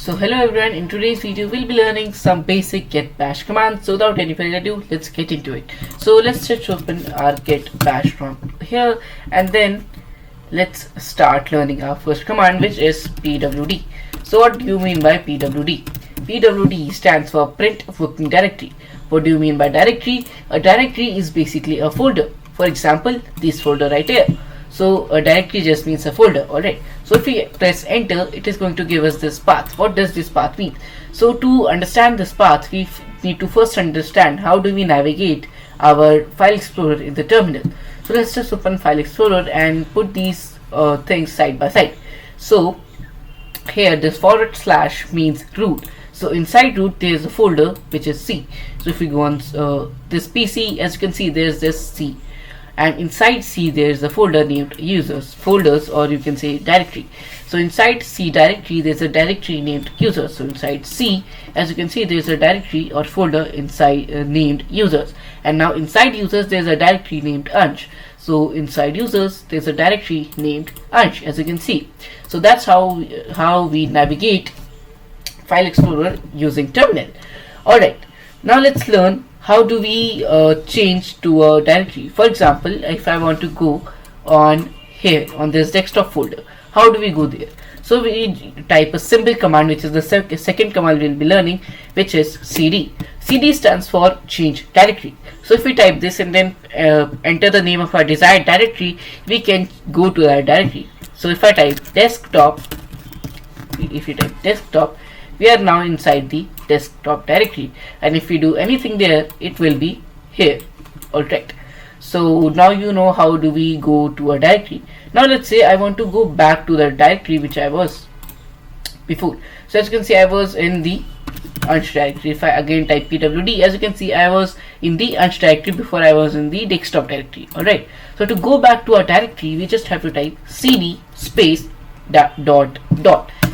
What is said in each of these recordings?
So hello everyone, in today's video we'll be learning some basic get bash commands. So without any further ado, let's get into it. So let's just open our get bash from here and then let's start learning our first command, which is pwd. So what do you mean by pwd? Pwd stands for print working directory. What do you mean by directory? A directory is basically a folder. For example, this folder right here. So a directory just means a folder. Alright, so if we press enter, it is going to give us this path. What does this path mean? So to understand this path, we need to first understand how do we navigate our file explorer in the terminal. So let's just open file explorer and put these things side by side. So here this / means root. So inside root there is a folder which is C. So if we go on this PC, as you can see there is this C, and inside C there is a folder named users, folders, or you can say directory. So inside C directory there is a directory named users. So inside C, as you can see, there is a directory or folder inside named users, and now inside users there is a directory named unch. So inside users there is a directory named unch, as you can see. So that's how we navigate file explorer using terminal. Alright, now let's learn how do we change to a directory. For example, if I want to go on here on this desktop folder, how do we go there? So we type a simple command, which is the second command we'll be learning, which is cd. Cd stands for change directory. So if we type this and then enter the name of our desired directory, we can go to that directory. So if I type desktop, we are now inside the desktop directory, and if we do anything there, it will be here. Alright, so now you know how do we go to a directory. Now let's say I want to go back to the directory which I was before. So as you can see, I was in the unch directory. If I again type pwd, as you can see, I was in the unch directory before I was in the desktop directory. Alright, so to go back to our directory, we just have to type cd space dot,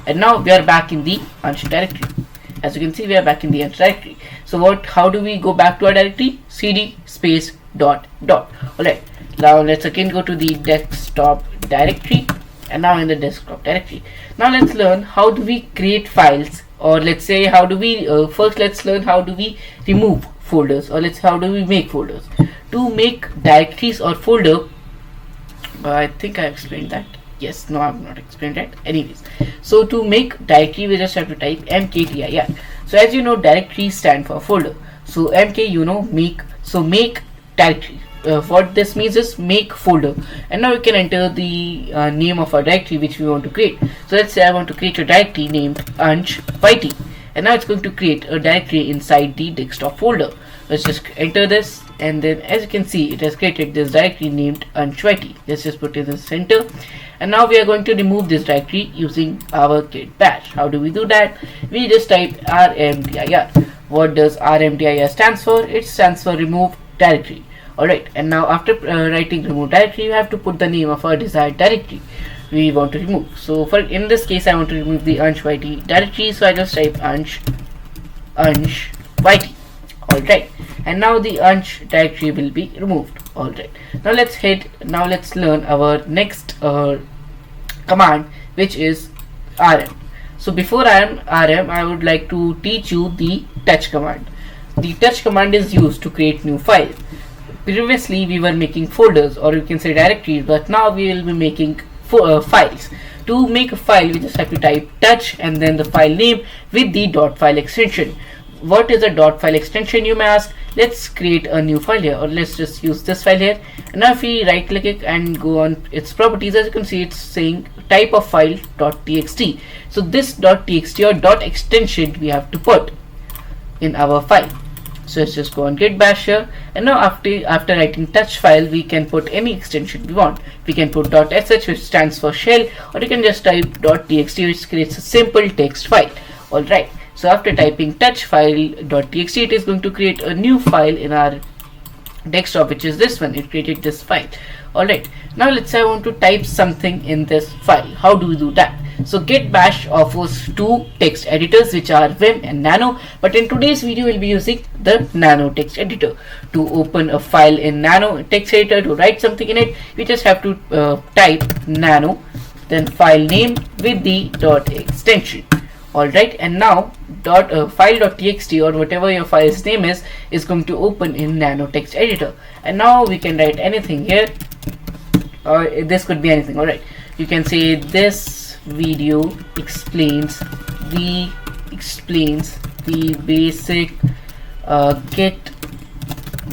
and now we are back in the unch directory. As you can see, we are back in the unch directory. So how do we go back to our directory? Cd space dot. Alright, now let's again go to the desktop directory, and now in the desktop directory. Now let's learn how do we create files, or let's say how do we first let's learn how do we remove folders, or how do we make folders. To make directories or folder, I think I explained that. Yes, no, I have not explained that. Anyways, so to make directory, we just have to type mkdir. So as you know, directories stand for folder. So mk, you know, make. So make directory. What this means is make folder. And now we can enter the name of our directory which we want to create. So let's say I want to create a directory named unch_yt, and now it's going to create a directory inside the desktop folder. Let's just enter this, and then as you can see, it has created this directory named unch_yt. Let's just put it in the center. And now we are going to remove this directory using our get bash. How do we do that? We just type rmdir. What does rmdir stands for? It stands for remove directory. Alright, and now after writing remove directory, you have to put the name of our desired directory we want to remove. So in this case, I want to remove the unch_yt directory, so I just type unch_yt. Alright, and now the unch directory will be removed. Alright, now let's learn our next command, which is rm. So before rm, I would like to teach you the touch command. The touch command is used to create new files. Previously we were making folders, or you can say directories, but now we will be making files. To make a file, we just have to type touch and then the file name with the .file extension. What is a .file extension, you may ask? Let's create a new file here, or let's just use this file here. And now if we right click it and go on its properties, as you can see, it's saying type of file .txt. So this .txt or dot extension we have to put in our file. So let's just go on get bash here, and now after writing touch file, we can put any extension we want. We can put .sh, which stands for shell, or you can just type .txt, which creates a simple text file. Alright, so after typing touch file .txt, it is going to create a new file in our desktop, which is this one. It created this file. Alright, now let's say I want to type something in this file. How do we do that? So get bash offers two text editors, which are Vim and Nano, but in today's video we'll be using the Nano text editor. To open a file in Nano text editor, to write something in it, we just have to type nano then file name with the dot extension. Alright, and now file.txt or whatever your file's name is going to open in nano text editor, and now we can write anything here, or this could be anything. Alright, you can say this video explains the basic git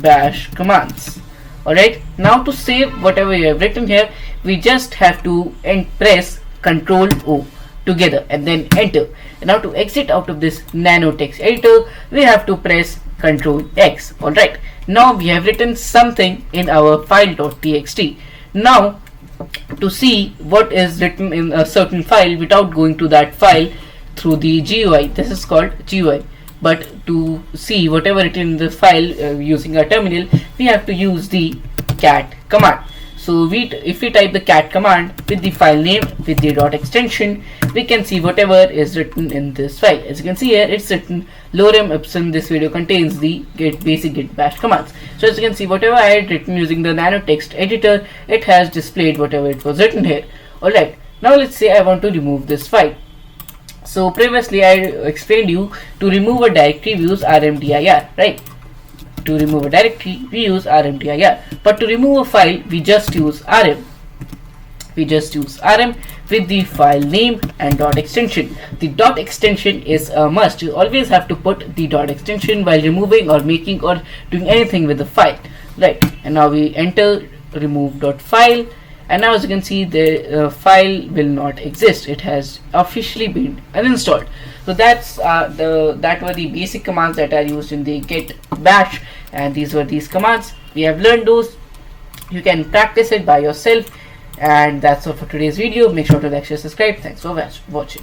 bash commands. Alright, now to save whatever you have written here, we just have to press Ctrl O together and then enter. And now to exit out of this nano text editor, we have to press Ctrl X. Alright, now we have written something in our file.txt. Now to see what is written in a certain file without going to that file through the GUI, this is called GUI. But to see whatever written in the file using our terminal, we have to use the cat command. So if we type the cat command with the file name with the dot extension, we can see whatever is written in this file. As you can see here, it's written lorem ipsum this video contains the basic git bash commands. So as you can see, whatever I had written using the nano text editor, it has displayed whatever it was written here. Alright, now let's say I want to remove this file. So previously I explained you to remove a directory we use rmdir, right? To remove a directory we use rmdir, but to remove a file we just use rm. We just use rm with the file name and dot extension. The dot extension is a must. You always have to put the dot extension while removing or making or doing anything with the file, right? And now we enter remove.file, and now as you can see, the file will not exist. It has officially been uninstalled. So that were the basic commands that are used in the git bash, and these were these commands. We have learned those. You can practice it by yourself, and that's all for today's video. Make sure to like, share, subscribe. Thanks for watching.